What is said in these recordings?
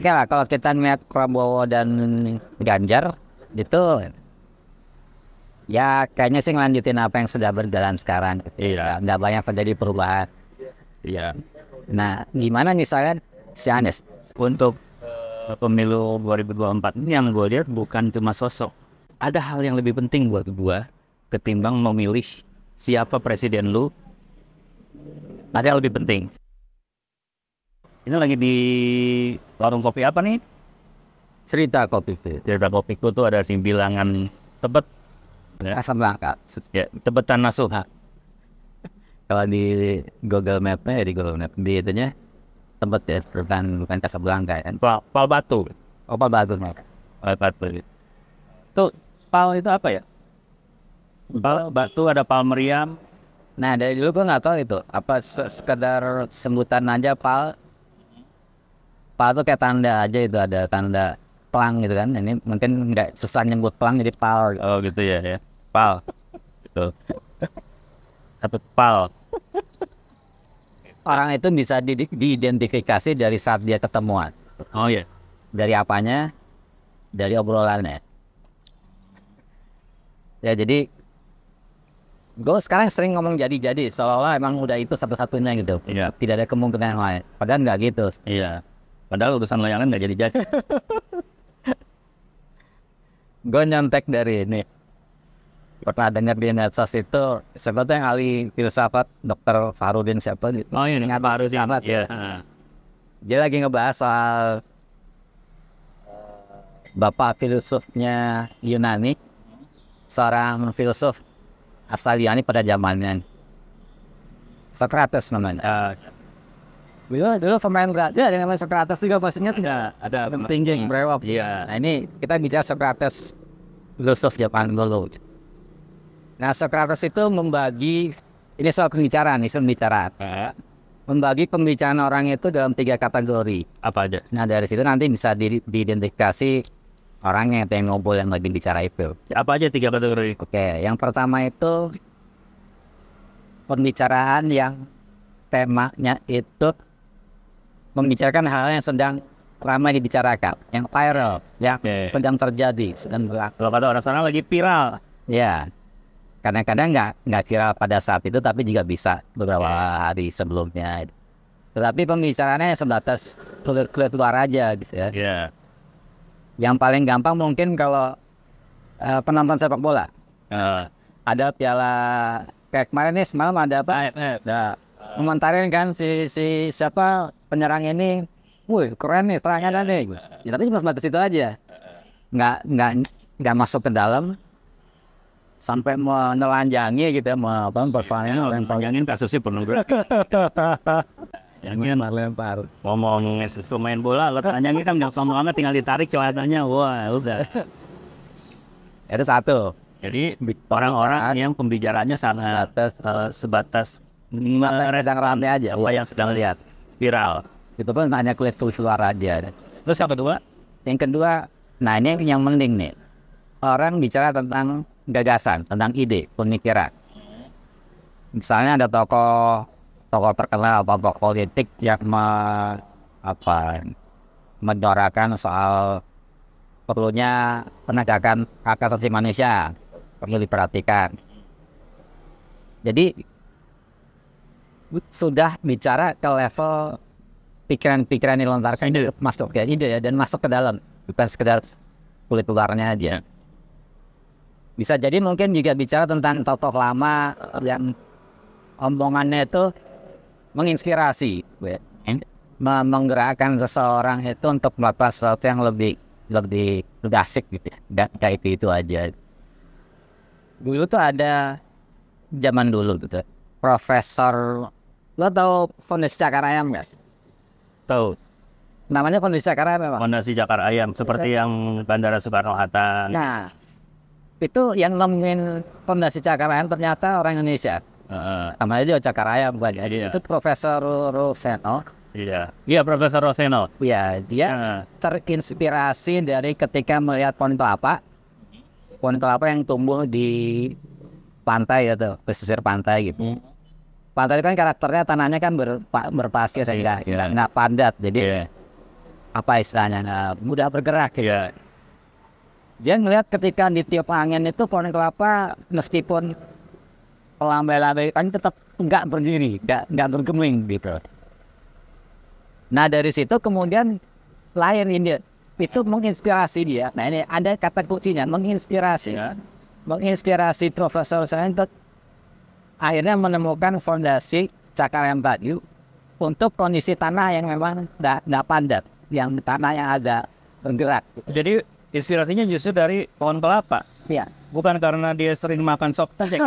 Ya, kalau kita ngeliat Prabowo dan Ganjar itu ya kayaknya sih ngelanjutin apa yang sudah berjalan sekarang. Iya. Nggak banyak terjadi perubahan. Iya. Nah, gimana misalnya si Anies? Untuk pemilu 2024 ini yang gue lihat bukan cuma sosok. Ada hal yang lebih penting buat gue ketimbang memilih siapa presiden lu. Ada yang lebih penting. Ini lagi di warung kopi apa nih? Cerita kopi itu. Cerita kopiku tuh ada bilangan tebet. Ya, Asam Langka. ya tebetan Nasuha. Kalau di Google Map-nya, di Google Map di itunya Tebet ya, bukan Casablanca kan. Pal Batu. Opal Batu nih. Pal Batu. Tuh, pal itu apa ya? Pal Batu, ada pal meriam. Nah, dari dulu gue nggak tahu itu apa sekedar sebutan aja pal. Pal itu kayak tanda aja, itu ada tanda pelang gitu kan. Ini mungkin nggak susah nyebut pelang jadi pal. Oh gitu ya. Pal. Gitu. Satu pal. Orang itu bisa diidentifikasi dari saat dia ketemuan. Oh iya. Dari apanya? Dari obrolannya. Ya jadi gue sekarang sering ngomong jadi seolah-olah emang udah itu satu-satunya gitu. Iya. Tidak ada kemungkinan yang lain. Padahal nggak gitu. Iya. Padahal urusan layangan nggak jadi. Gue nyontek dari ini. Pernah dengar di medsos itu sebetulnya yang ahli filsafat Dr. Farudin siapa gitu. Oh iya, Ingat harus ya. filsafat. Iya. Dia lagi ngebahas soal bapak filsufnya Yunani, seorang filsuf asal Yunani pada zamannya, Socrates namanya. Dulu pemain gajah ada namanya Socrates juga, pastinya tidak Ada tinggi berewok. Iya. Nah ini kita bicara Socrates, filsuf Jepang dulu. Nah Socrates itu membagi, ini soal pembicaraan, isu pembicaraan. Membagi pembicaraan orang itu dalam 3 kategori. Apa aja? Nah dari situ nanti bisa diidentifikasi orangnya yang ngobrol yang lagi bicara itu. Apa aja 3 kategori? Oke, yang pertama itu pembicaraan yang temanya itu membicarakan hal yang sedang ramai dibicarakan, yang viral, yang sedang terjadi, sedang berlaku. Kalau kata orang sana lagi viral. Ya, kadang-kadang nggak viral pada saat itu, tapi juga bisa beberapa hari sebelumnya. Tetapi pembicaraannya sebatas keluar aja gitu ya. Iya. Yang paling gampang mungkin kalau penonton sepak bola. Ada piala kayak kemarin nih, semalam ada apa? Nah, komentarin kan si siapa penyerang ini, wih keren nih serangannya nih. Ya, tapi cuma sebatas itu aja. Nggak masuk ke dalam sampai menelanjangi gitu, persoalannya Yang kasusnya pornografi. Yang lempar. ngomong main bola, lo tanyain kan gampang banget, tinggal ditarik celananya, wah udah. Itu satu. Jadi orang-orang yang pembicaranya sangat sebatas sedang rame aja, apa yang sedang lihat viral. Itu pun hanya keluar aja. Terus yang kedua? Yang kedua, nah ini yang penting nih. Orang bicara tentang gagasan, tentang ide, pemikiran. Misalnya ada tokoh terkenal, tokoh politik yang menyuarakan soal perlunya penegakan hak asasi manusia, perlu diperhatikan. Jadi sudah bicara ke level pikiran-pikiran yang dilontarkan itu masuk ke ide ya, dan masuk ke dalam, bukan sekedar kulit luarnya aja. Bisa jadi mungkin juga bicara tentang tokoh lama yang omongannya itu menginspirasi, menggerakkan seseorang itu untuk melakukan sesuatu yang lebih asik gitu ya. Dan kayak itu aja. Dulu tuh ada zaman dulu gitu, Profesor, lo tau Fondasi Cakar Ayam nggak? Tahu. Namanya Fondasi Cakar Ayam memang. Fondasi Cakar Ayam seperti yang Bandara Soekarno Hatta. Nah, itu yang nemuin Fondasi Cakar Ayam ternyata orang Indonesia. Namanya dia Cakar Ayam bukan? Itu Profesor Roseno. Iya, Profesor Roseno. Ya, dia terinspirasi dari ketika melihat pohon kelapa yang tumbuh di pantai gitu, pesisir pantai gitu. Pantai itu kan karakternya tanahnya kan berpasir sehingga nggak padat, jadi apa istilahnya, mudah bergerak gitu. Iya. Dia ngelihat ketika ditiup angin itu pohon kelapa meskipun pelambai-lambai kan tetap nggak berdiri, nggak bergeming gitu. Nah dari situ kemudian lahir ini, itu menginspirasi dia. Nah ini ada kata kuncinya, menginspirasi. Ya. Menginspirasi Profesor saya untuk akhirnya menemukan fondasi Cakaram Badyu untuk kondisi tanah yang memang tidak padat, yang tanah yang agak bergerak. Jadi inspirasinya justru dari pohon kelapa. Iya. Bukan karena dia sering makan sop cek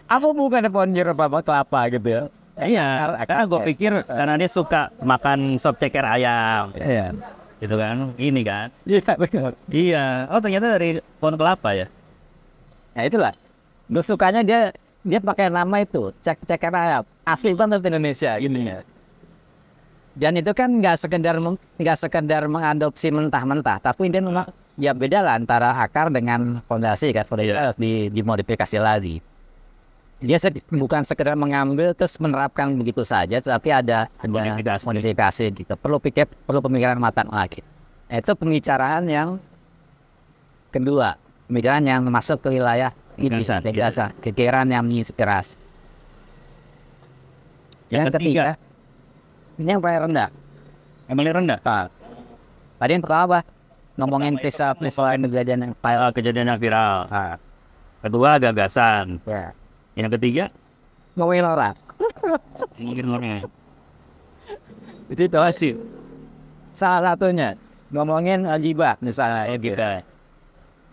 Apa bukan pohon jeruk apa kelapa gitu ya? Iya, karena gue pikir karena dia suka makan sop ceker ayam, Iya. gitu kan, gini kan. Iya betul. Iya, oh ternyata dari pohon kelapa ya. Nah itulah. Gue sukanya dia pakai nama itu ceker ayam. Asli banget Indonesia gini ya. Dan itu kan nggak sekedar mengadopsi mentah-mentah, tapi dia memang ya beda lah antara akar dengan fondasi kan. Fondasi harus dimodifikasi lagi. Dia bukan sekedar mengambil terus menerapkan begitu saja, tapi ada modifikasi gitu. Perlu pemikiran matang lagi. Nah, itu pembicaraan yang kedua, pembicaraan yang masuk ke wilayah ini bisa biasa, pikiran yang menginspirasi. Yang ketiga, ini yang paling rendah. Yang paling rendah? Tadi yang pertama apa? Ngomongin kisah kejadian yang viral. Kedua gagasan. Ya. Yang ketiga Ngomongin orang. mungkin orangnya. Itu sih. Salah satunya ngomongin gibah misalnya ya gitu.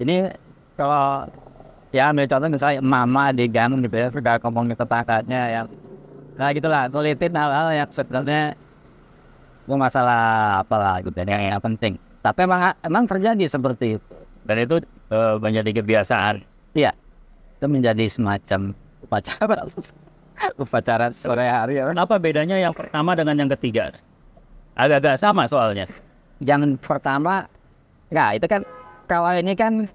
Ini kalau ya ambil contoh misalnya mama di gang gitu ya, sudah ngomongin tetangganya yang nah gitulah, tulitin hal-hal yang sebenarnya masalah apalah gitu yang penting. Tapi emang terjadi seperti itu. Dan itu menjadi kebiasaan. Iya. Itu menjadi semacam upacara sore hari ya. Apa bedanya yang pertama dengan yang ketiga? Agak-agak sama soalnya. Yang pertama, nah itu kan kalau ini kan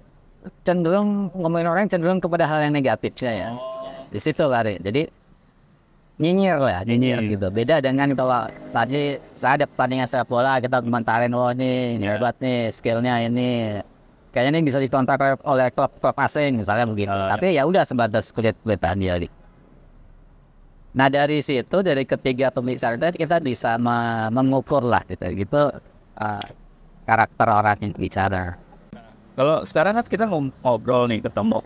cenderung ngomongin orang cenderung kepada hal yang negatifnya ya. Di situ lari. Jadi nyinyir gitu. Beda dengan kalau tadi saya ada pertandingan sepak bola, kita komentarin ini hebat nih, skillnya ini. Kayaknya ini bisa dikontrak oleh klub asing misalnya begitu. Tapi ya udah sebatas kulit-kulitan dia. Nah dari situ, dari ketiga pembicaraan kita bisa mengukur lah gitu karakter orang yang bicara. Kalau sekarang kan kita ngobrol nih, ketemu.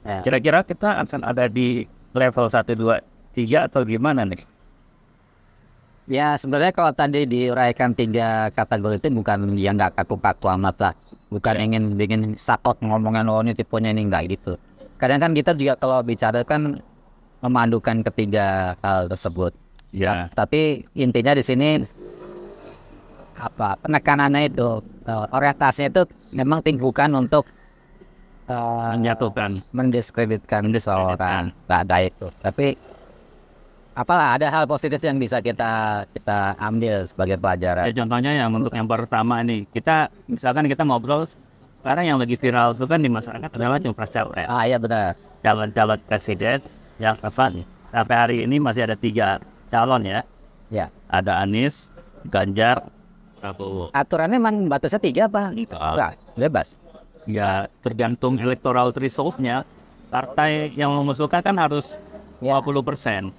Ya. Kira-kira kita akan ada di level 1, 2, 3 atau gimana nih? Ya sebenarnya kalau tadi diuraikan 3 kategori itu bukan yang nggak kaku-kaku amat lah. Bukan ingin sakot ngomongin ini tipenya ini enggak gitu. Kadang kan kita juga kalau bicara kan memadukan ketiga hal tersebut. Ya. Tapi intinya di sini apa penekanannya itu orientasinya itu memang bukan untuk menyatukan, mendiskreditkan seseorang. Tak ada itu. Tapi apalah ada hal positif yang bisa kita ambil sebagai pelajaran. Ya, contohnya yang untuk yang pertama nih, misalkan kita ngobrol sekarang yang lagi viral itu kan di masyarakat adalah capres. Iya benar. Calon presiden yang sampai hari ini masih ada 3 calon ya. Ya. Ada Anies, Ganjar, Prabowo. Aturannya memang batasnya 3 apa? Enggak, bebas. Ya tergantung electoral threshold-nya. Partai yang mengusulkan kan harus 50%.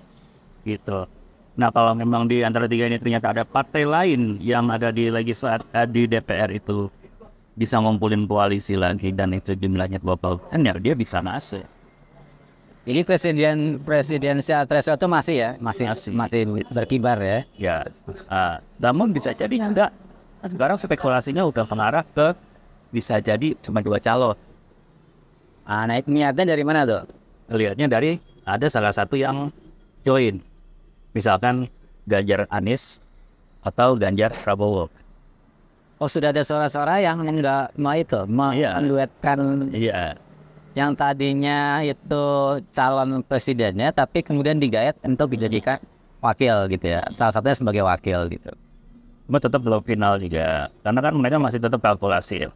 Gitu. Nah kalau memang di antara 3 ini ternyata ada partai lain yang ada di di DPR itu bisa ngumpulin koalisi lagi dan itu jumlahnya 20%, ya dia bisa masuk. Ini presidensial threshold itu masih berkibar ya. Ya, namun bisa jadi enggak. Sekarang spekulasinya udah mengarah ke bisa jadi cuma 2 calon. Nah niatnya dari mana tuh? Lihatnya dari ada salah satu yang join. Misalkan Ganjar Anies atau Ganjar Prabowo. Oh sudah ada suara-suara yang nggak mau itu, menduetkan yang tadinya itu calon presidennya, tapi kemudian digayat untuk dijadikan wakil gitu ya. Salah satunya sebagai wakil gitu. Cuma tetap belum final juga, karena kan mereka masih tetap kalkulasi.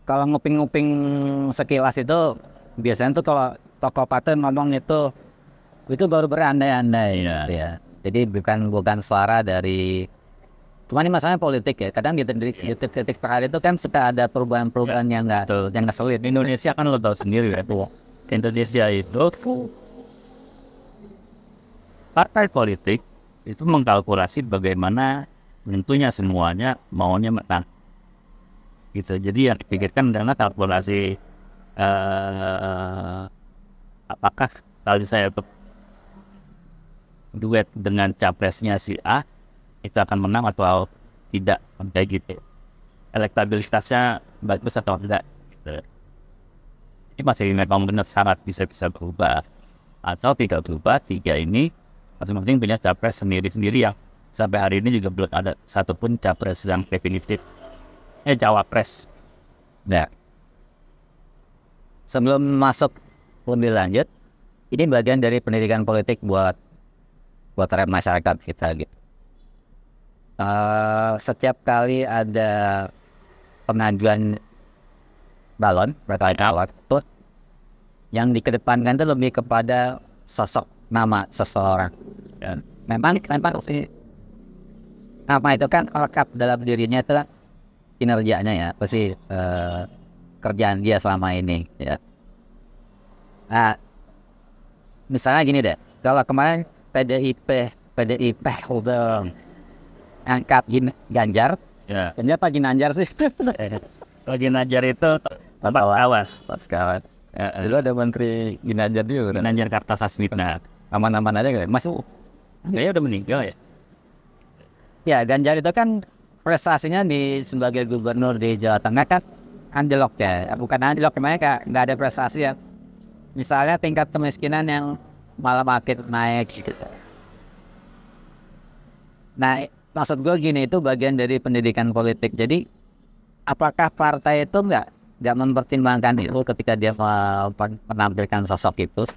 Kalau nguping-nguping sekilas itu biasanya tuh kalau tokoh partai ngomong itu baru berandai-andai ya. Jadi bukan suara dari, cuma ini masalahnya politik ya. Kadang di titik per hari itu kan suka ada perubahan-perubahan yang ngeselin. Indonesia kan lo tahu sendiri ya. Indonesia itu partai politik itu mengkalkulasi bagaimana tentunya semuanya maunya menang. Gitu. Jadi yang dipikirkan adalah kalkulasi apakah kalau saya duet dengan capresnya si A itu akan menang atau tidak, kayak gitu. Elektabilitasnya bagus atau tidak gitu. Ini masih memang benar sangat bisa berubah atau tidak berubah. Tiga ini masing-masing punya capres sendiri-sendiri yang sampai hari ini juga belum ada satupun capres yang definitif. Cawapres. Nah, sebelum masuk lebih lanjut, ini bagian dari pendidikan politik buat masyarakat kita gitu. Setiap kali ada pengajuan balon itu yang dikedepankan itu lebih kepada sosok nama seseorang. Dan memang sih nama itu kan lekat dalam dirinya itu kinerjanya ya, pasti kerjaan dia selama ini ya. Nah, misalnya gini deh, kalau kemarin PDIP udah angkat Ganjar, Ya. Ganjar apa Ginanjar sih? Kalau Ginanjar itu awas. Sekarang dulu ada Menteri Ginanjar juga, Ginanjar Kartasasmita. aman-aman aja kan? Masuk, Kayaknya udah meninggal ya. ya Ganjar itu kan prestasinya sebagai gubernur di Jawa Tengah kan anjlok ya, bukan anjlok, namanya nggak ada prestasi ya. Misalnya tingkat kemiskinan yang malah makin naik gitu. Nah, maksud gue gini, itu bagian dari pendidikan politik. Jadi, apakah partai itu nggak mempertimbangkan itu ketika dia menampilkan sosok itu?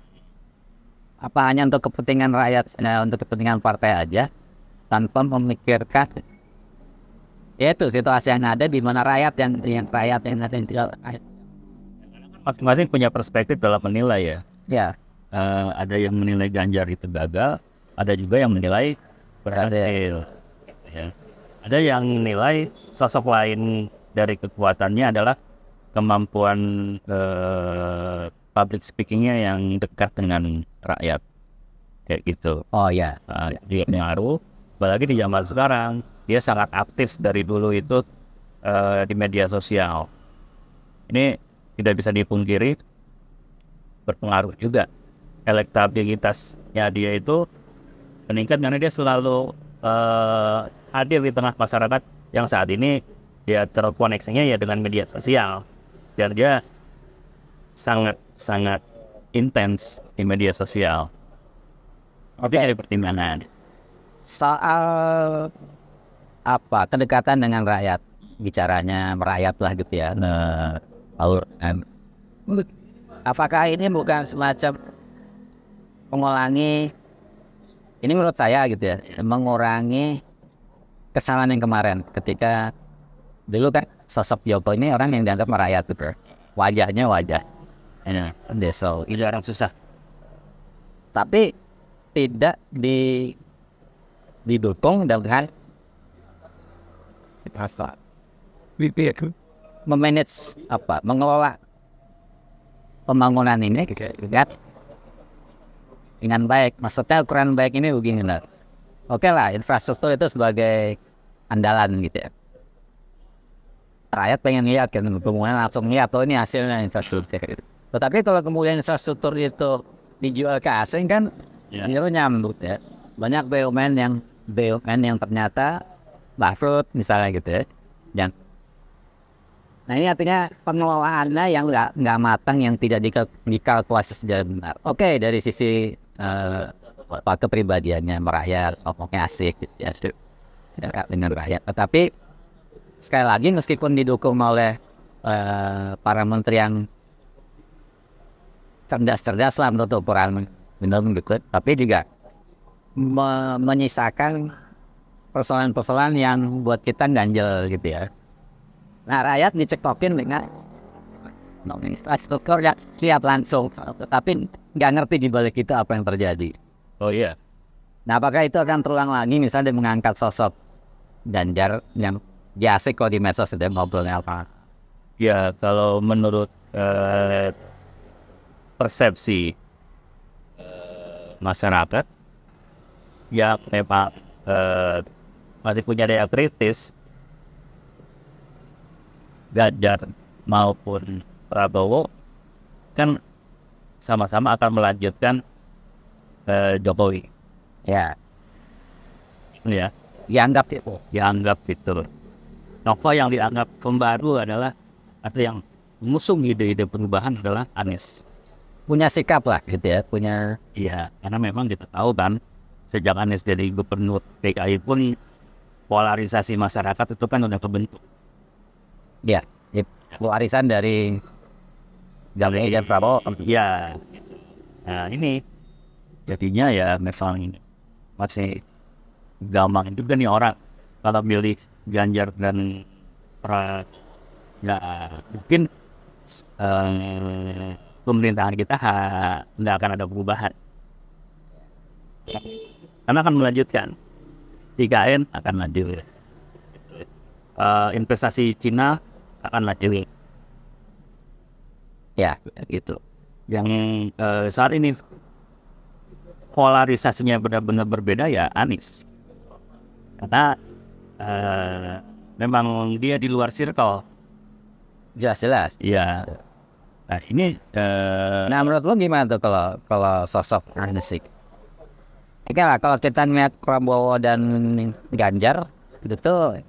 Apa hanya untuk kepentingan rakyat, untuk kepentingan partai aja, tanpa memikirkan yaitu situasi yang ada di mana rakyat yang tidak. Masing-masing punya perspektif dalam menilai ya. Ya. Ada yang menilai Ganjar itu gagal, ada juga yang menilai berhasil. Ya. Ada yang menilai sosok lain dari kekuatannya adalah kemampuan public speakingnya yang dekat dengan rakyat, kayak gitu. Oh ya. Dia pengaruh, apalagi di zaman sekarang dia sangat aktif dari dulu itu di media sosial. Ini tidak bisa dipungkiri berpengaruh juga. Elektabilitasnya dia itu meningkat karena dia selalu hadir di tengah masyarakat yang saat ini dia terkoneksinya ya dengan media sosial, dan dia sangat intens di media sosial. Itu ada pertimbangan. Soal apa kedekatan dengan rakyat, bicaranya merayat lah gitu ya. Nah, apakah ini bukan semacam mengulangi, ini menurut saya gitu ya, mengurangi kesalahan yang kemarin ketika dulu kan sosok Jokowi ini orang yang dianggap merayat gitu, wajahnya wajah deso, Ini orang susah, tapi tidak didukung dengan memanage mengelola pembangunan ini dengan baik. Maksudnya ukuran baik ini begini lah. Oke lah, infrastruktur itu sebagai andalan gitu ya. Rakyat pengen lihat kan, kemudian langsung lihat ini hasilnya infrastruktur. Tetapi kalau kemudian infrastruktur itu dijual ke asing kan, itu nyambut ya. Banyak BUMN yang ternyata bangkrut misalnya gitu ya. Nah ini artinya pengelolaannya yang nggak matang, yang tidak dikalkulasi secara benar. Oke, dari sisi kepribadiannya merayat, ngomongnya asik gitu ya, dengan rakyat. Tetapi sekali lagi meskipun didukung oleh para menteri yang cerdas lah menurut ukuran benar mendukung, tapi juga menyisakan persoalan-persoalan yang buat kita ganjel gitu ya. Nah rakyat dicekokin dengan infrastruktur yang lihat langsung, tapi nggak ngerti di balik itu apa yang terjadi. Oh iya, Nah, apakah itu akan terulang lagi misalnya dia mengangkat sosok Ganjar yang dia asik kalau di medsos itu ngobrolnya apa? Ya, kalau menurut persepsi masyarakat yang memang masih punya daya kritis, Ganjar maupun Prabowo kan sama-sama akan melanjutkan Jokowi, Ya, ya, dianggap itu. dianggap itu. Novo yang dianggap pembaru adalah atau yang mengusung ide-ide perubahan adalah Anies. Punya sikap lah gitu ya, punya. Iya, karena memang kita tahu kan sejak Anies jadi gubernur DKI pun polarisasi masyarakat itu kan udah kebentuk. Ya, warisan dari Ganjar dan Prabowo. Iya. Nah ini jadinya ya memang masih gampang juga nih orang kalau milih Ganjar dan ya mungkin pemerintahan kita nggak akan ada perubahan karena akan melanjutkan 3N akan lanjut, investasi Cina akan lanjut, Ya, gitu. Yang saat ini polarisasinya benar-benar berbeda ya Anies, karena memang dia di luar circle. jelas-jelas. Iya. Nah ini Nah, menurut lo gimana tuh kalau sosok Anies? Oke lah, kalau kita ngeliat Prabowo dan Ganjar itu tuh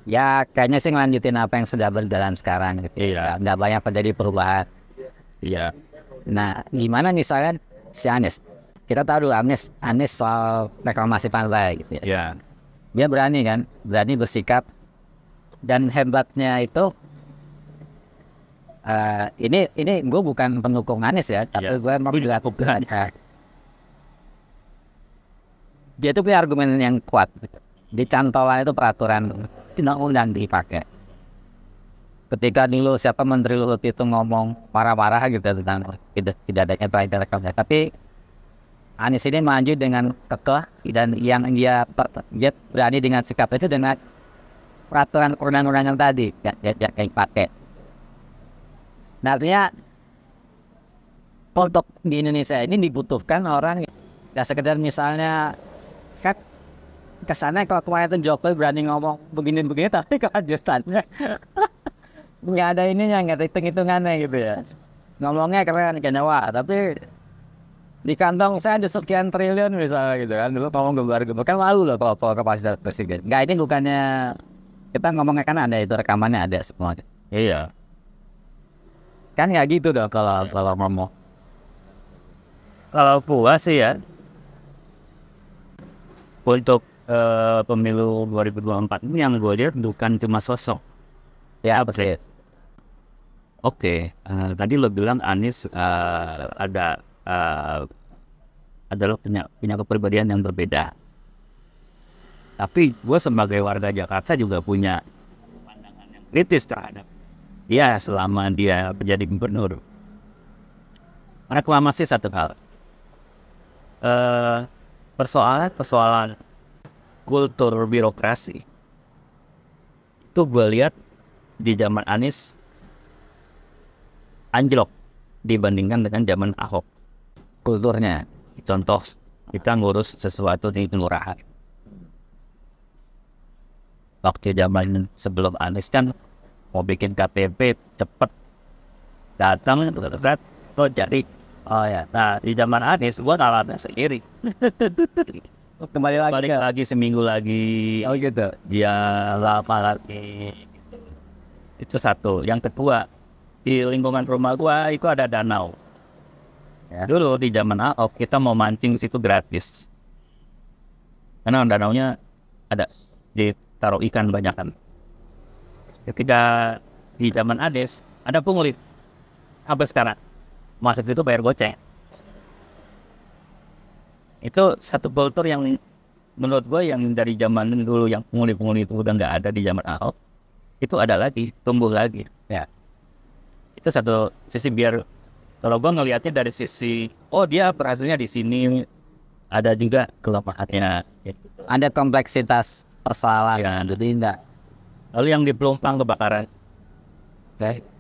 ya kayaknya sih ngelanjutin apa yang sudah berjalan sekarang gitu. Iya. Nggak banyak terjadi perubahan. iya Nah, gimana misalnya si Anies? Kita tahu dulu Anies soal reklamasi pantai gitu ya. iya Dia berani kan, berani bersikap, dan hebatnya itu ini gue bukan pendukung Anies ya, tapi Iya. gue mau dilakukan. Dia tuh punya argumen yang kuat. Di Cantolnya itu peraturan undang-undang dipakai. Ketika dulu siapa Menteri Luhut itu ngomong marah-marah gitu tentang tidak adanya perintah reklamasi, tapi Anies ini maju dengan kekeh dan yang dia berani dengan sikap itu dengan peraturan undang-undang tadi yang dipakai. Nah, artinya untuk di Indonesia ini dibutuhkan orang yang nggak sekedar misalnya kan kesannya kalau kemarin itu Jokowi berani ngomong begini-begini tapi kelanjutannya nggak ada ininya, nggak ada hitung-hitungannya gitu ya. Ngomongnya keren wah, tapi di kantong saya ada sekian triliun misalnya gitu kan, dulu ngomong gembar-gembar kan malu loh kalau kapasitas presiden. Nggak, ini bukannya kita ngomongnya kan ada itu rekamannya ada semuanya. iya Kan nggak gitu dong kalau ngomong. kalau puas sih ya untuk pemilu 2024 ini yang gue lihat bukan cuma sosok. Ya, persis. Oke, tadi lo bilang Anies adalah punya kepribadian yang berbeda. Tapi gue sebagai warga Jakarta juga punya pandangan yang kritis terhadap dia selama dia menjadi gubernur. Reklamasi satu hal. Persoalan kultur birokrasi itu gue lihat di zaman Anies anjlok dibandingkan dengan zaman Ahok. Kulturnya. Contoh, kita ngurus sesuatu di kelurahan. Waktu zaman sebelum Anies kan mau bikin KTP cepet, datang tuh jadi. Oh ya. Nah di zaman Anies gua ngalamin sendiri. Kembali lagi. Balik lagi seminggu lagi. Oh gitu. Dia lama lagi. Itu satu. Yang kedua, di lingkungan rumah gua itu ada danau. Ya. Dulu di zaman Ahok kita mau mancing situ gratis. Karena danaunya ada ditaruh ikan banyak kan. Ketika di zaman Anies ada pungli. Sampai sekarang masuk itu bayar goceng. Itu satu kultur yang menurut gue yang dari zaman dulu yang pungli-pungli itu udah nggak ada di zaman Ahok, itu ada lagi, tumbuh lagi. Ya. Itu satu sisi biar kalau gue ngelihatnya dari sisi, oh dia berhasilnya di sini, ada juga kelemahannya. Ada kompleksitas persoalan. Ya. Jadi enggak. Lalu yang di Pelumpang kebakaran,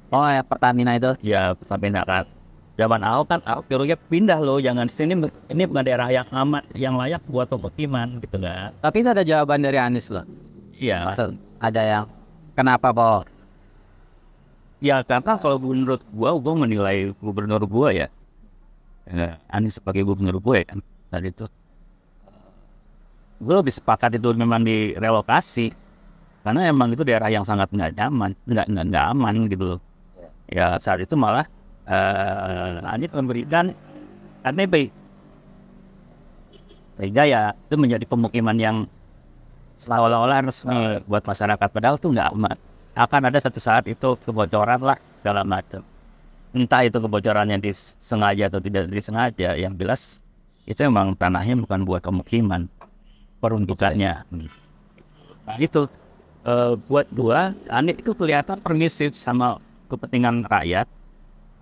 Oh ya, Pertamina itu. ya sampai kan. Zaman Ahok kan, Ahok nyuruhnya pindah loh, jangan sini, ini bukan daerah yang aman, yang layak buat pemukiman gitu kan. Tapi itu ada jawaban dari Anies loh. Iya. Maksud, ada yang kenapa Paul? Ya karena kalau menurut gua menilai gubernur gua ya, Anies sebagai gubernur gue kan, tadi itu, gue lebih sepakat itu memang direlokasi, karena emang itu daerah yang sangat nggak nyaman, nggak aman gitu loh. Ya saat itu malah Anies memberikan KTP, sehingga ya itu menjadi pemukiman yang seolah-olah resmi buat masyarakat, padahal tuh nggak aman. Akan ada satu saat itu kebocoran lah segala macam. Entah itu kebocorannya disengaja atau tidak disengaja, yang jelas itu emang tanahnya bukan buat pemukiman, peruntukannya. Nah, itu buat gua Anies itu kelihatan permisif sama kepentingan rakyat,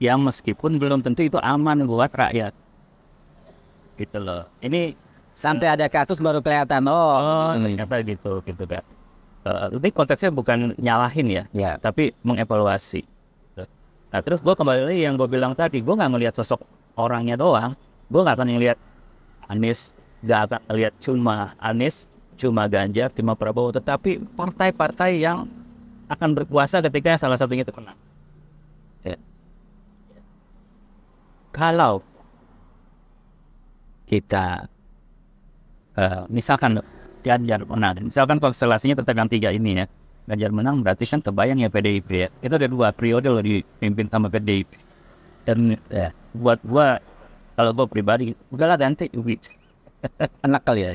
yang meskipun belum tentu itu aman buat rakyat. Gitu loh. Ini Sampai ada kasus baru kelihatan. ternyata gitu kan. Ini konteksnya bukan nyalahin ya, tapi mengevaluasi. Nah terus gue kembali lagi yang gue bilang tadi, gue nggak ngelihat sosok orangnya doang, gue nggak akan ngelihat Anies, nggak akan ngelihat cuma Anies, cuma Ganjar, cuma Prabowo, tetapi partai-partai yang akan berkuasa ketika salah satunya itu menang. Ya. Kalau kita misalkan Ganjar menang, misalkan konstelasinya tetap yang tiga ini ya, Ganjar menang berarti kan terbayang ya PDIP ya. Itu ada 2 periode loh dipimpin sama PDIP. Dan ya, buat gua, kalau gua pribadi, udahlah ganti duit. Enak kali ya.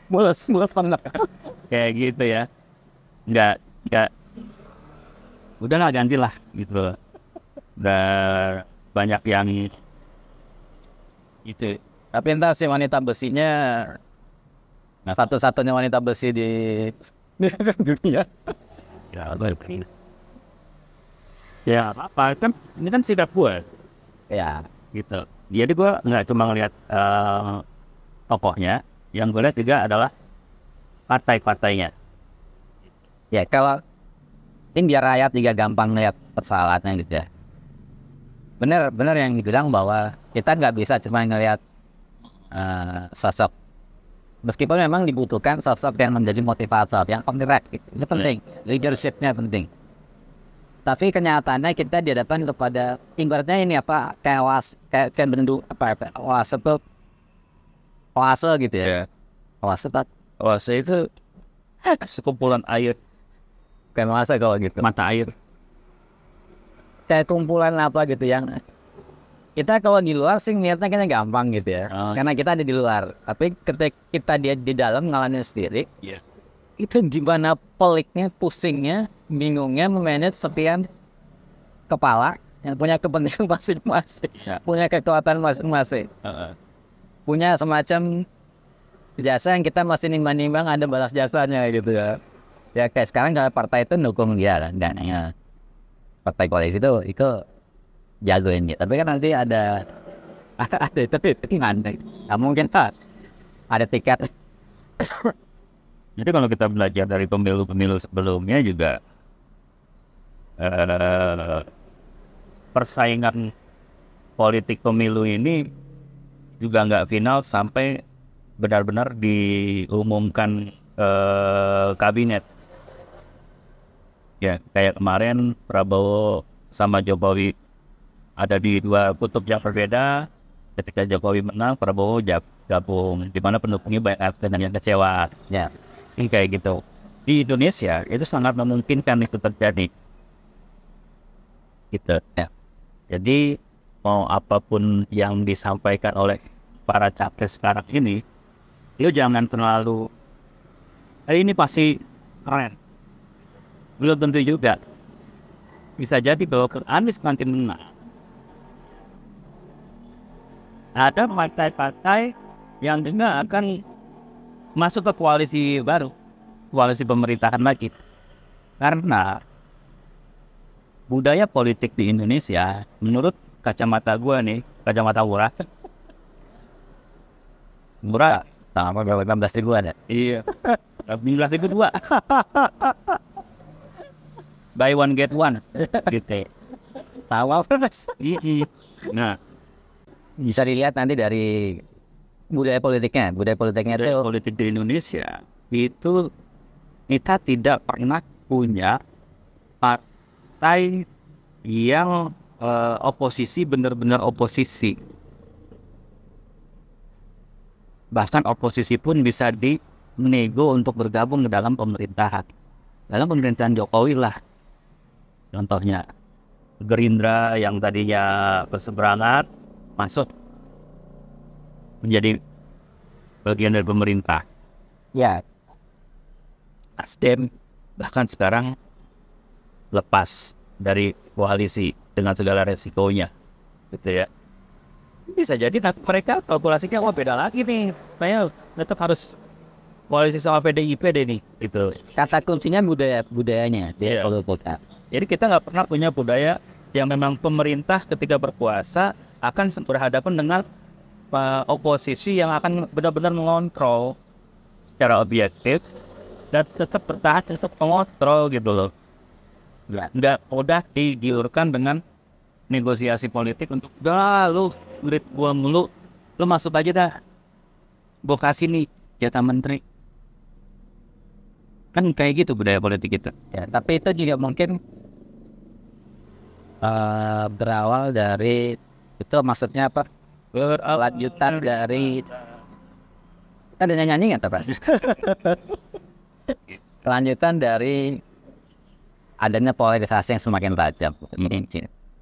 Mules enak. Kayak gitu ya. Enggak. Udahlah gantilah gitu. Udah banyak yang itu. Tapi entar si wanita besinya, satu-satunya wanita besi di dunia. Ya apa kan ini kan sikap gue Ya. gitu. Jadi gue nggak cuma ngelihat tokohnya, yang gue lihat juga adalah partai-partainya. Ya kalau ini biar rakyat juga gampang lihat persoalannya gitu ya. Benar yang dibilang bahwa kita nggak bisa cuma ngelihat sosok, meskipun memang dibutuhkan sosok yang menjadi motivator, yang penggerak, itu penting, leadershipnya penting. Tapi kenyataannya kita dihadapkan kepada ibaratnya ini apa, kayak bentuk oase gitu ya. Oase itu sekumpulan air, Kayak oase kalau gitu. mata air. Kayak kumpulan apa gitu yang kita kalau di luar sih ngeliatnya kayaknya gampang gitu ya. Karena kita ada di luar. Tapi ketika kita di dalam ngalamin sendiri, itu gimana peliknya, pusingnya, bingungnya memanage sekian kepala yang punya kepentingan masing-masing, punya kekuatan masing-masing, punya semacam jasa yang kita masih nimbang-nimbang ada balas jasanya gitu ya. Ya kayak sekarang kalau partai itu dukung dia kan, dananya partai koalisi itu jagoin dia. Tapi kan nanti ada itu nganteng. Nggak mungkin Pak. Ada tiket. Jadi kalau kita belajar dari pemilu-pemilu sebelumnya juga persaingan politik pemilu ini juga nggak final sampai benar-benar diumumkan kabinet. Ya kayak kemarin Prabowo sama Jokowi ada di 2 kutub yang berbeda. Ketika Jokowi menang, Prabowo gabung, di mana pendukungnya banyak yang kecewa. Ya. Ini kayak gitu. Di Indonesia itu sangat memungkinkan itu terjadi. Gitu. Ya. Jadi mau apapun yang disampaikan oleh para capres sekarang ini, itu jangan terlalu ini pasti keren. Belum tentu juga. Bisa jadi bahwa Anies nanti menang, ada partai-partai yang juga akan masuk ke koalisi baru, koalisi pemerintahan lagi. Karena budaya politik di Indonesia, menurut kacamata gue nih, kacamata murah, Murah. Sama 15 ribuan ya. Iya. 15 itu 2. Buy one get one. Gitu. Tahu apa mas? Iya. Nah, Bisa dilihat nanti dari budaya politiknya. Budaya politiknya dari itu politik di Indonesia itu kita tidak pernah punya partai yang oposisi benar-benar oposisi. Bahkan oposisi pun bisa dinego untuk bergabung ke dalam pemerintahan. Dalam pemerintahan Jokowi lah. Contohnya Gerindra yang tadinya berseberangan masuk menjadi bagian dari pemerintah. ya Nasdem bahkan sekarang lepas dari koalisi dengan segala resikonya, gitu ya. Bisa jadi nanti mereka kalkulasinya wah beda lagi nih, saya tetap harus koalisi sama PDIP deh nih, gitu. kata kuncinya budayanya dia Iya. kalau kota. Jadi kita nggak pernah punya budaya yang memang pemerintah ketika berkuasa akan berhadapan dengan oposisi yang akan benar-benar mengontrol secara objektif dan tetap bertahan tetap mengontrol gitu loh. Nggak mudah digiurkan dengan negosiasi politik untuk udah lu duit gua mulu, lu masuk aja dah, gua kasih nih jatah menteri. Kan kayak gitu budaya politik kita. Ya, tapi itu juga mungkin berawal dari itu maksudnya apa? Lanjutan dari ada nyanyi nggak Pak? Lanjutan dari adanya polarisasi yang semakin tajam.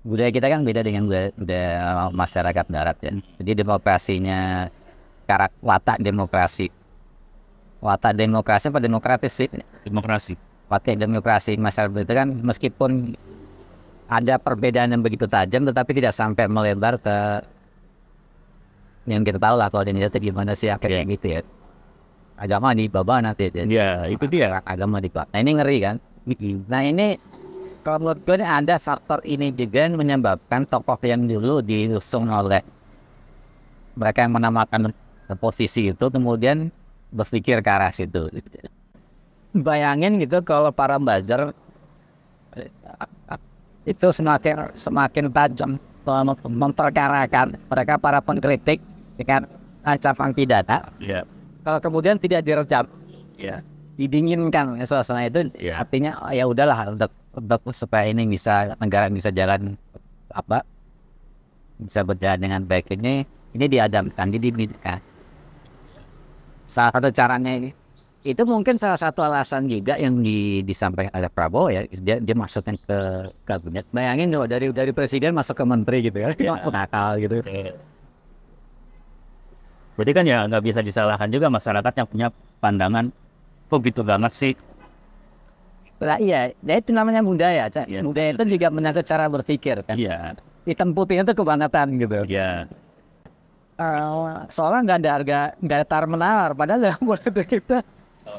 Budaya kita kan beda dengan budaya masyarakat barat ya. Jadi demokrasinya watak demokrasi apa demokratis sih? Demokrasi. Watak demokrasi masyarakat itu kan meskipun ada perbedaan yang begitu tajam tetapi tidak sampai melebar ke yang kita tahu lah kalau di Indonesia gimana sih akhirnya gitu ya. Agama dibabah nanti Ya, itu dia. agama dibabah. Nah ini ngeri kan. Nah ini kalau menurut gue ini ada faktor ini juga yang menyebabkan tokoh yang dulu diusung oleh mereka yang menamakan posisi itu kemudian berpikir ke arah situ. Bayangin gitu kalau para buzzer itu semakin tajam memperkarakan mereka para pengkritik dengan ancaman pidana. Ya. Kalau kemudian tidak direjam, Ya. didinginkan suasana itu, Ya. artinya ya udahlah untuk supaya ini negara bisa jalan bisa berjalan dengan baik ini diadamkan, didinginkan. Salah satu caranya ini. Itu mungkin salah satu alasan juga yang disampaikan oleh Prabowo ya, dia masukkan ke kabinet. Bayangin loh dari presiden masuk ke menteri gitu ya, masuk akal gitu. Berarti kan ya nggak bisa disalahkan juga masyarakat yang punya pandangan kok gitu banget sih. Nah, iya, ya itu namanya budaya. Ya. Budaya itu juga menyangkut cara berpikir kan. Iya. Hitam putihnya itu kebangetan gitu. Iya. Soalnya nggak ada tar menawar, padahal yang buat kita.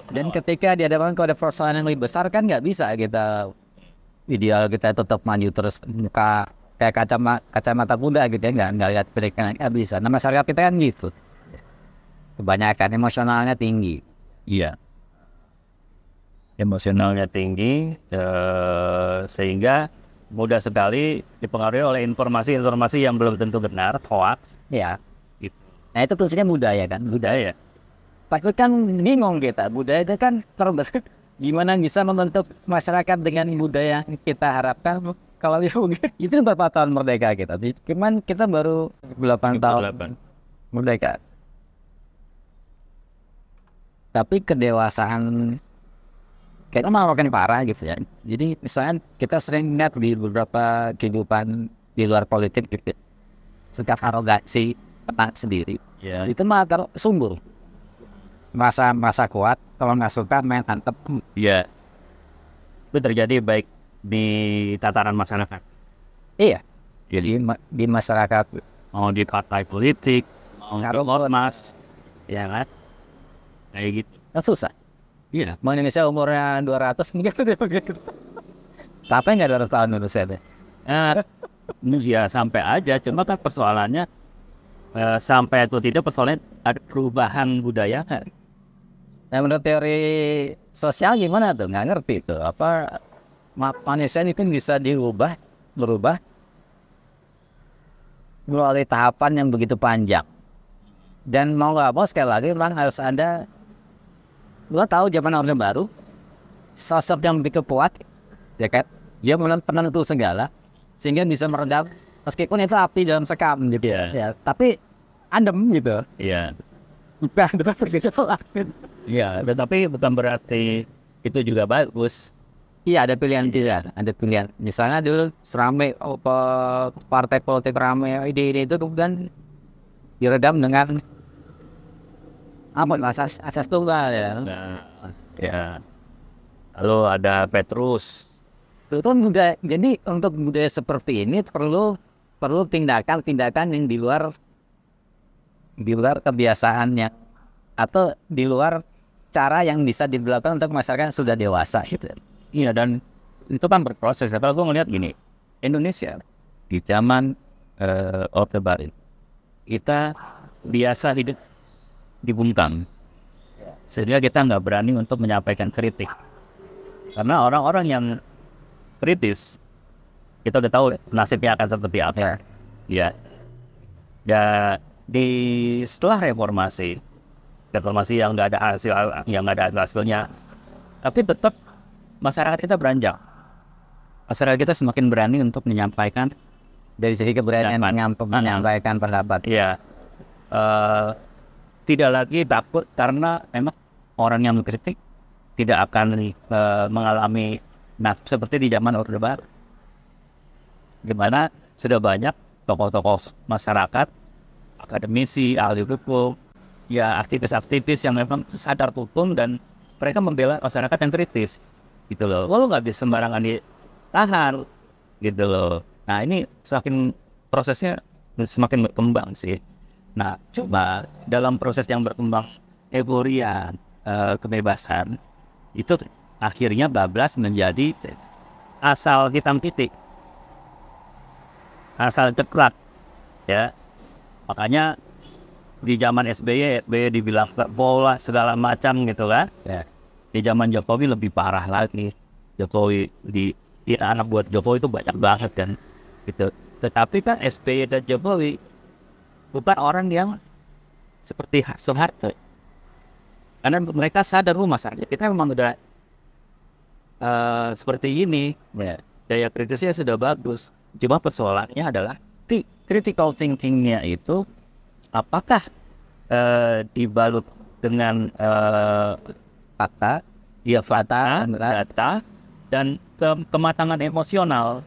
Dan ketika dihadapkan pada persoalan yang lebih besar kan nggak bisa kita ideal kita tetap maju terus muka kayak kacamata kuda gitu ya, nggak lihat mereka nggak bisa. Nah masyarakat kita kan gitu, kebanyakan emosionalnya tinggi. Iya. Emosionalnya tinggi sehingga mudah sekali dipengaruhi oleh informasi-informasi yang belum tentu benar, hoax. Ya. Gitu. Nah itu fungsinya budaya kan, budaya. Tapi kan bingung kita, budaya itu kan gimana bisa membentuk masyarakat dengan budaya yang kita harapkan. Kalau itu berapa tahun merdeka kita, cuman kita baru 8 tahun merdeka. Tapi kedewasaan kita makin parah gitu ya. Jadi misalnya kita sering lihat di beberapa kehidupan di luar politik gitu, sikap arogansi sendiri. Ya. Itu mah tersumber. Merasa kuat, kalau nggak suka main antep. Iya. Itu terjadi baik di tataran masyarakat. Iya. Jadi di masyarakat Mau di partai politik, mau di ormas, ya kan, kayak gitu. kan susah. Iya. Mau Indonesia umurnya 200 mungkin tuh begitu. Tapi nggak 200 tahun Indonesia deh. Ya sampai aja, cuma kan persoalannya sampai atau tidak persoalannya ada perubahan budaya. Nah, menurut teori sosial gimana tuh? Nggak ngerti tuh. Apa manusia itu bisa berubah melalui tahapan yang begitu panjang. Dan mau nggak mau sekali lagi memang harus ada. Lo tahu zaman Orde Baru, sosok yang begitu kuat, ya kan? Dia penentu segala, sehingga bisa meredam. Meskipun itu api dalam sekam gitu ya. Tapi adem gitu. Iya. Bukan begitu. Iya, tetapi bukan berarti itu juga bagus. Iya, ada pilihan. Misalnya dulu seramai partai politik ramai ide-ide itu kemudian diredam dengan asas tunggal ya. Nah, ya. Lalu ada Petrus. Itu mudah. Jadi untuk budaya seperti ini perlu tindakan yang di luar kebiasaannya atau di luar cara yang bisa dilakukan untuk masyarakat yang sudah dewasa gitu. Iya, dan itu kan berproses. Kalau gue ngeliat gini, Indonesia di zaman Orde Baru kita biasa hidup dibungkam, sehingga kita nggak berani untuk menyampaikan kritik. Karena orang-orang yang kritis, kita udah tahu nasibnya akan seperti apa. Ya. Ya, setelah reformasi yang nggak ada hasilnya, tapi tetap masyarakat kita beranjak. Masyarakat kita semakin berani untuk menyampaikan Dari sisi keberanian menyampaikan pendapat. Iya. Tidak lagi takut karena memang orang yang mengkritik tidak akan mengalami nasib seperti di zaman Orde Baru, di mana sudah banyak tokoh-tokoh masyarakat, akademisi, ahli hukum, ya aktivis-aktivis yang memang sadar hukum dan mereka membela masyarakat yang kritis, gitu loh. Lo nggak bisa sembarangan ditahan, gitu loh. Nah ini prosesnya semakin berkembang sih. Nah coba dalam proses yang berkembang euforia kebebasan itu akhirnya bablas menjadi asal hitam titik, asal ceklak, ya. Makanya di zaman SBY dibilang bola segala macam gitu kan. Ya. Di zaman Jokowi lebih parah lagi. Jokowi anak buat Jokowi itu banyak banget kan. Gitu. Tetapi kan SBY dan Jokowi bukan orang yang seperti Soeharto. Karena mereka sadar masyarakat kita memang udah seperti ini. Ya. Daya kritisnya sudah bagus. Cuma persoalannya adalah critical thinking-nya itu apakah dibalut dengan fakta, data, dan kematangan emosional.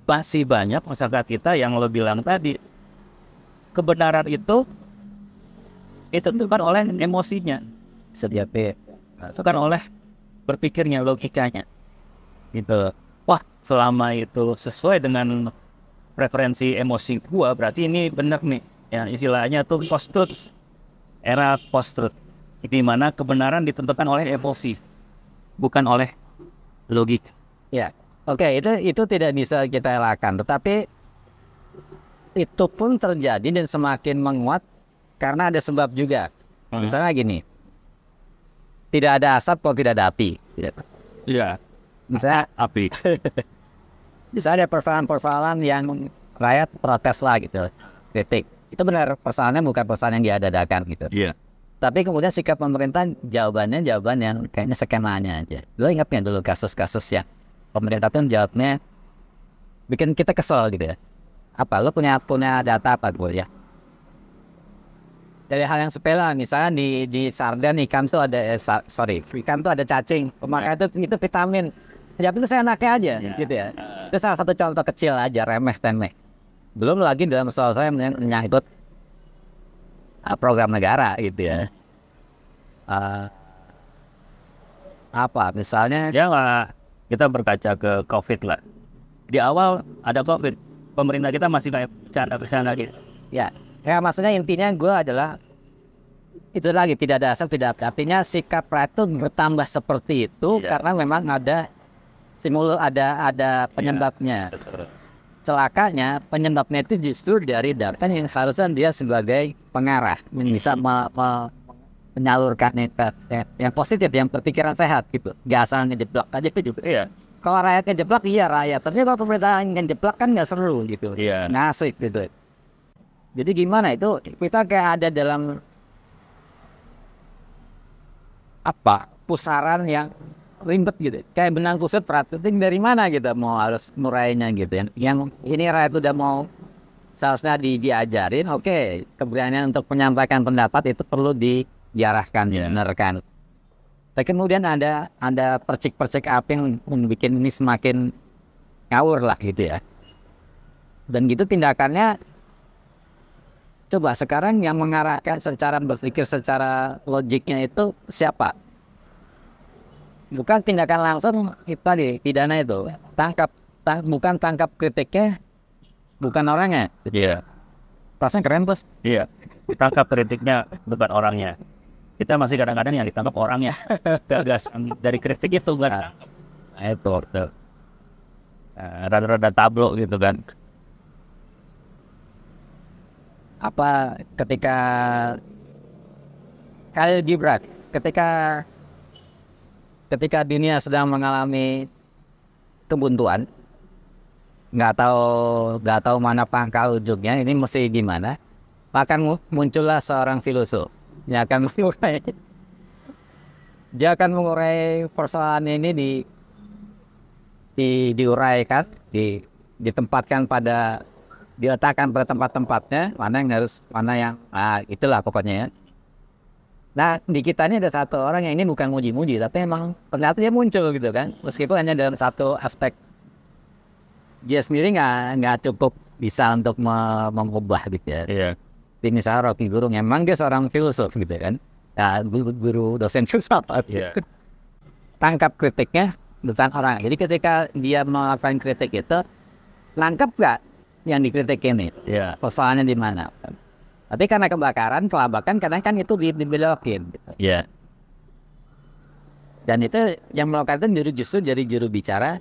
Masih banyak masyarakat kita yang lo bilang tadi, kebenaran itu ditentukan oleh emosinya, bukan oleh berpikirnya, logikanya. Gitu. Wah, selama itu sesuai dengan preferensi emosi gua, berarti ini benar nih. Ya, istilahnya tuh post-truth, era post-truth, di mana kebenaran ditentukan oleh emosi, bukan oleh logika. Ya, oke, itu tidak bisa kita elakkan, tetapi itu pun terjadi dan semakin menguat karena ada sebab juga. Misalnya gini, tidak ada asap kalau tidak ada api. Iya. Misalnya api. Bisa ada persoalan-persoalan yang rakyat protes lah gitu, kritik. Itu benar, persoalannya bukan persoalan yang diada-adakan gitu. Iya. Tapi kemudian sikap pemerintah jawaban yang kayaknya skemanya aja. Lo ingat nggak dulu kasus-kasus yang pemerintah tuh jawabnya bikin kita kesel gitu ya. Apa? Lo punya data apa gue ya? Dari hal yang sepele, misalnya di sarden ikan tuh ada ikan tuh ada cacing. Pemakaian itu vitamin. Ya itu saya anaknya aja, gitu ya. Itu salah satu contoh kecil aja, remeh-temeh. Belum lagi dalam soal saya menyangkut program negara, gitu ya. Apa, misalnya? Ya nggak, kita berkaca ke COVID lah. Di awal ada COVID, pemerintah kita masih kayak bercanda gitu. Ya, maksudnya intinya gue adalah itu lagi, tidak ada asal, tidak ada. Artinya sikap rakyat itu bertambah seperti itu karena memang ada stimulus, ada penyebabnya. celakanya penyebabnya itu justru dari data yang seharusnya dia sebagai pengarah yang bisa menyalurkan yang positif, yang berpikiran sehat gitu. Gak asal ngejeblok aja itu juga. Iya. Kalau rakyat ngejeblok iya rakyat, tapi kalau pemerintah ngejeblok kan nggak seru gitu. Iya. Ngasih gitu. Jadi gimana itu kita kayak ada dalam pusaran yang ribet gitu, kayak benang kusut perhatiin dari mana gitu mau harus murainya gitu yang ini rakyat udah mau seharusnya diajarin. Oke, keberanian untuk menyampaikan pendapat itu perlu diarahkan, dibenarkan. Tapi kemudian ada percik-percik api yang membuat ini semakin ngawur lah gitu ya, dan gitu tindakannya. Coba sekarang yang mengarahkan secara berpikir secara logiknya itu siapa? Bukan tindakan langsung kita di pidana itu. Bukan tangkap kritiknya, bukan orangnya. Iya. Rasanya keren bos. Iya. Tangkap kritiknya bukan orangnya. Kita masih kadang-kadang yang ditangkap orangnya. Gagasan dari kritik itu kan. Itu. Rada-rada tablo gitu kan. Apa ketika Khalil Gibran ketika dunia sedang mengalami kebuntuan, nggak tahu mana pangkal ujungnya, ini mesti gimana, akan muncullah seorang filosof yang akan mengurai persoalan ini diuraikan, ditempatkan diletakkan pada tempat-tempatnya, mana yang itulah pokoknya ya. Nah di kita ini ada satu orang yang ini bukan muji-muji, tapi emang ternyata dia muncul gitu kan, meskipun hanya dalam satu aspek. Dia sendiri nggak cukup bisa untuk mengubah gitu ya. Iya. Ini misalnya Rocky Gerung, emang dia seorang filosof gitu kan, ya, guru dosen filsafat. Iya. Tangkap kritiknya bukan orang. Jadi ketika dia melakukan kritik itu, nangkep nggak yang dikritik ini? Iya. Persoalannya di mana? Tapi karena kelabakan, karena kan itu dibelokin. Gitu. Iya. Dan itu yang melakukan itu justru dari juru bicara,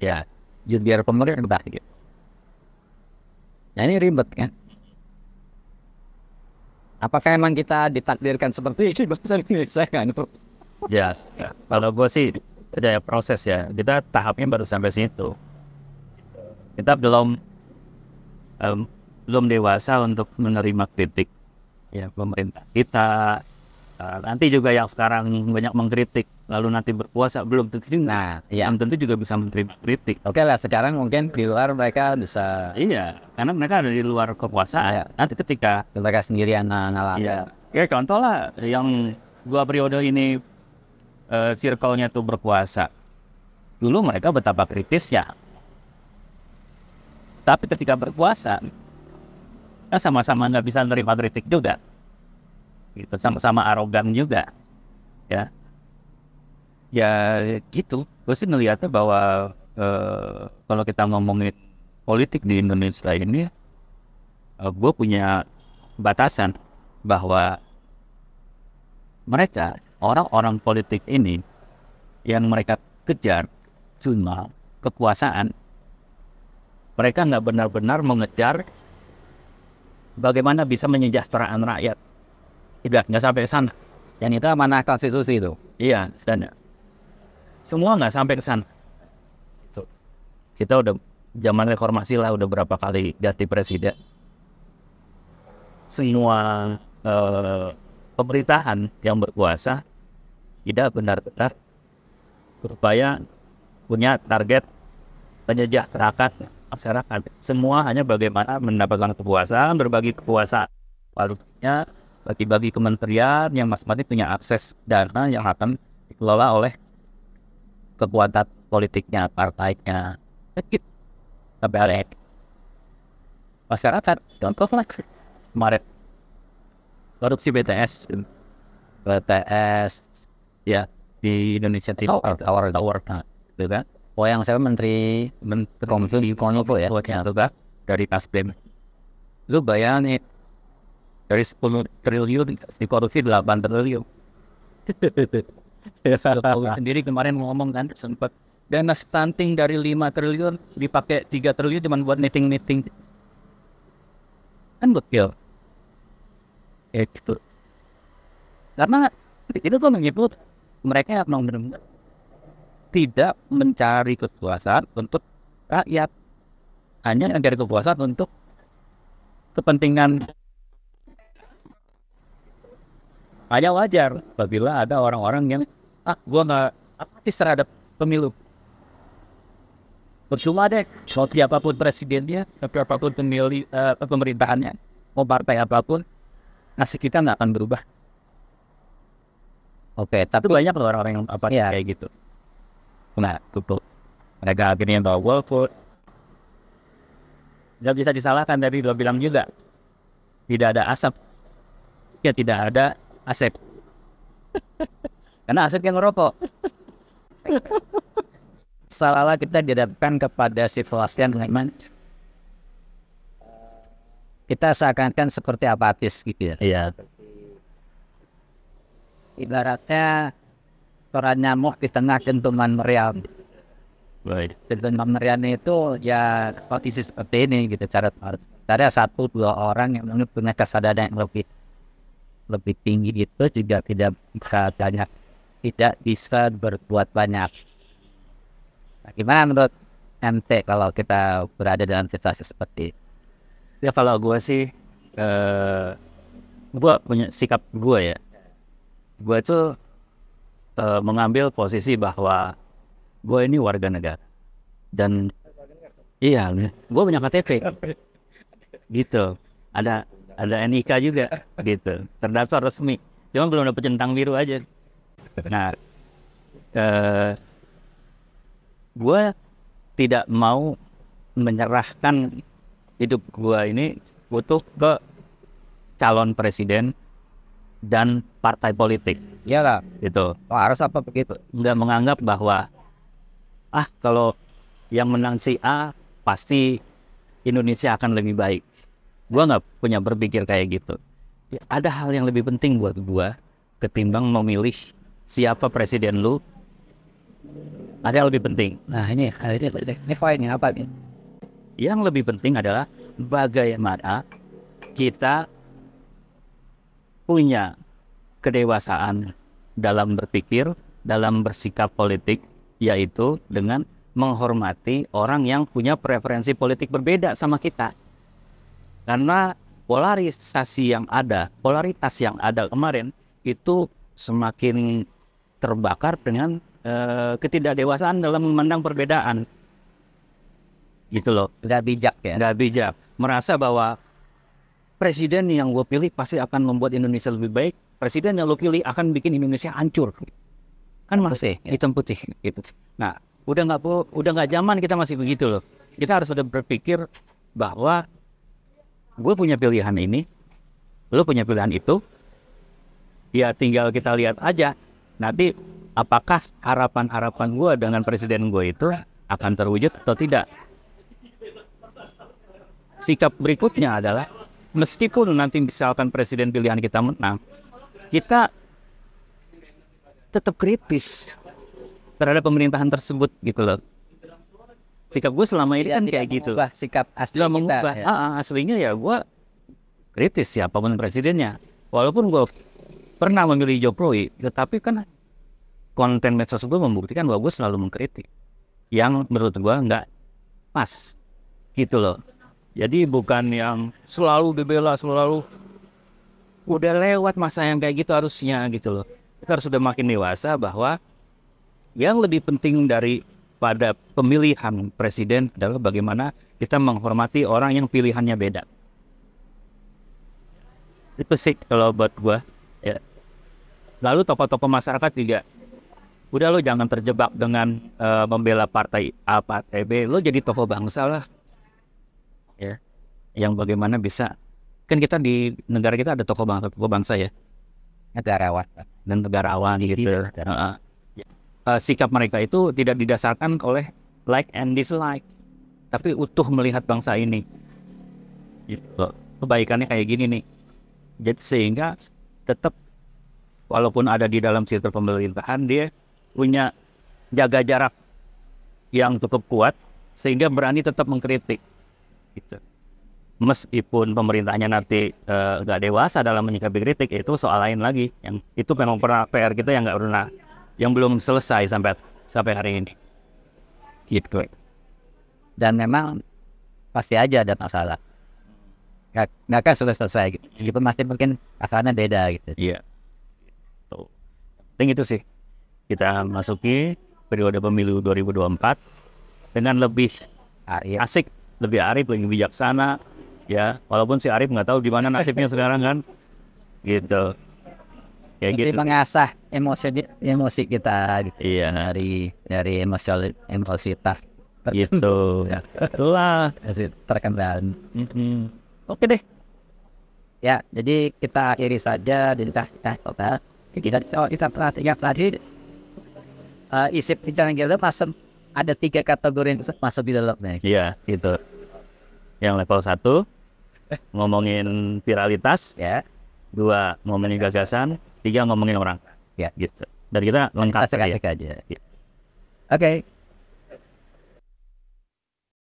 ya, juru bicara pemerintah gitu. Nah ini ribet kan? Apakah emang kita ditakdirkan seperti itu bangsa Indonesia kan? Ya, kalau gue sih percaya proses ya. Kita tahapnya baru sampai situ. Kita belum dewasa untuk menerima kritik ya pemerintah kita. Nanti juga yang sekarang banyak mengkritik lalu nanti berpuasa belum tentu. Nah, ya. Belum tentu juga bisa menerima kritik. Oke lah, sekarang mungkin di luar mereka bisa. Iya, karena mereka ada di luar kekuasaan. Ya. Nanti ketika mereka sendirian ngalamin. Iya. Ya contoh lah yang 2 periode ini circle-nya tuh berkuasa. Dulu mereka betapa kritisnya. Tapi ketika berkuasa, ya sama-sama nggak bisa menerima kritik juga. Gitu, sama-sama arogan juga. Ya. Ya gitu. Gue sih ngeliatnya bahwa kalau kita ngomongin politik di Indonesia ini, gue punya batasan bahwa mereka, orang-orang politik ini, yang mereka kejar cuma kekuasaan. Mereka nggak benar-benar mengejar bagaimana bisa menyejahterakan rakyat. Nggak sampai ke sana. Dan itu amanah konstitusi itu. Iya, dan semua nggak sampai ke sana. Kita udah zaman reformasi lah, udah berapa kali ganti presiden. Semua pemerintahan yang berkuasa tidak benar-benar berupaya punya target menyejahterakan masyarakat. Semua hanya bagaimana mendapatkan kekuasaan, berbagi kekuasaan. Lalu bagi-bagi kementerian yang masing-masing punya akses dana yang akan dikelola oleh kekuatan politiknya, partainya. Sampai ada masyarakat. Contoh lah kemarin korupsi BTS ya di Indonesia Timur, Tower, nah, gitu kan? Oh yang saya menteri Kominfo ya, itu kan dari Nasdem. Lu bayangin dari 10 triliun dikorupsi 8 triliun. Jokowi sendiri kemarin ngomong kan sempat dana stunting dari 5 triliun dipakai 3 triliun cuma buat meeting-meeting. Kan betul. Itu. Karena itu tuh menyebut mereka memang benar-benar tidak mencari kekuasaan untuk rakyat, hanya mencari kekuasaan untuk kepentingan. Hanya wajar apabila ada orang-orang yang gua nggak apatis terhadap pemilu. Percuma deh, siapapun presidennya, siapapun pemilih pemerintahannya, mau partai apapun, nasib kita nggak akan berubah. Oke, tapi banyak loh orang-orang yang kayak gitu. Nah, tutup. Mereka akhirnya bawa golput. Nggak bisa disalahkan, dari dua bilang juga. Tidak ada asap. Ya tidak ada asep. Karena asep yang ngerokok. Salah kita dihadapkan kepada situasi yang memang kita seakan-akan seperti apatis gitu ya. Iya. Ibaratnya seorang nyamuk di tengah dentuman meriam. Baik. Dentuman meriam itu ya kondisi seperti ini gitu. Cara 1-2 orang yang punya kesadaran yang lebih tinggi itu juga tidak bisa berbuat banyak. Nah, gimana menurut MT kalau kita berada dalam situasi seperti itu? Ya kalau gue sih, gue punya sikap gue ya. Gue tuh mengambil posisi bahwa gue ini warga negara. Dan iya, gue punya KTP. Gitu. Ada NIK juga gitu. Terdaftar resmi. Cuma belum dapet centang biru aja. Nah, gue tidak mau menyerahkan hidup gue ini butuh ke calon presiden dan partai politik. Iyalah, gitu. Harus apa begitu? Nggak menganggap bahwa kalau yang menang si A pasti Indonesia akan lebih baik. Gue nggak punya berpikir kayak gitu. Ya, ada hal yang lebih penting buat gue ketimbang memilih siapa presiden lu. Ada yang lebih penting. Nah ini poinnya apa nih? Yang lebih penting adalah bagaimana kita punya kedewasaan dalam berpikir, dalam bersikap politik, yaitu dengan menghormati orang yang punya preferensi politik berbeda sama kita. Karena polaritas yang ada kemarin itu semakin terbakar dengan ketidakdewasaan dalam memandang perbedaan. Gitu loh. Nggak bijak ya? Nggak bijak. Merasa bahwa presiden yang gue pilih pasti akan membuat Indonesia lebih baik. Presiden yang lo pilih akan bikin Indonesia hancur. Kan masih hitam putih gitu. Nah, udah nggak zaman kita masih begitu loh. Kita harus udah berpikir bahwa gue punya pilihan ini, lo punya pilihan itu. Ya tinggal kita lihat aja. Nanti apakah harapan-harapan gue dengan presiden gue itu akan terwujud atau tidak. Sikap berikutnya adalah meskipun nanti misalkan presiden pilihan kita menang, kita tetap kritis terhadap pemerintahan tersebut gitu loh. Sikap gue selama ini kan kayak gitu. Sikap asli kita. Aslinya ya gue kritis siapapun presidennya. Walaupun gue pernah memilih Jokowi, tetapi kan konten medsos gue membuktikan bahwa gue selalu mengkritik yang menurut gue nggak pas gitu loh. Jadi bukan yang selalu dibela, selalu udah lewat masa yang kayak gitu harusnya gitu loh. Kita harus sudah makin dewasa bahwa yang lebih penting daripada pemilihan presiden adalah bagaimana kita menghormati orang yang pilihannya beda. Itu sih kalau buat gue ya. Lalu tokoh-tokoh masyarakat juga udah lo jangan terjebak dengan membela partai A, partai B. Lo jadi tokoh bangsa lah. Ya. Yang bagaimana bisa, kan kita di negara kita ada tokoh bangsa ya. Negarawan dan negarawan gitu. Sikap mereka itu tidak didasarkan oleh like and dislike, tapi utuh melihat bangsa ini. Gitu. Kebaikannya kayak gini nih. Jadi sehingga tetap walaupun ada di dalam sistem pemerintahan dia punya jaga jarak yang cukup kuat sehingga berani tetap mengkritik. Gitu. Meskipun pemerintahnya nanti nggak dewasa dalam menyikapi kritik, itu soal lain lagi. Yang itu memang pernah PR kita yang nggak pernah, yang belum selesai sampai hari ini. Gitu. Dan memang pasti aja ada masalah. Nggak akan selesai gitu. Meskipun masih mungkin asalnya beda gitu. Iya. Tuh. Penting itu sih. Kita masuki periode pemilu 2024 dengan lebih asik, lebih arif, lebih bijaksana. Ya, walaupun si Arif nggak tahu di mana nasibnya sekarang kan, gitu. Ya Jadi gitu. mengasah emosi kita gitu. Iya. Dari emositas Gitu. Itulah. terkendali. Oke deh. Ya, jadi kita akhiri saja dan kita perhatikan tadi isi pembicaraan kita masuk ada 3 kategori yang masuk di dalamnya. Iya, gitu. Yang level 1 ngomongin viralitas, Ya, 2 ngomongin gagasan, 3 ngomongin orang. Ya. Gitu. Dan kita lengkap asik-asik ya. aja. Ya. Oke.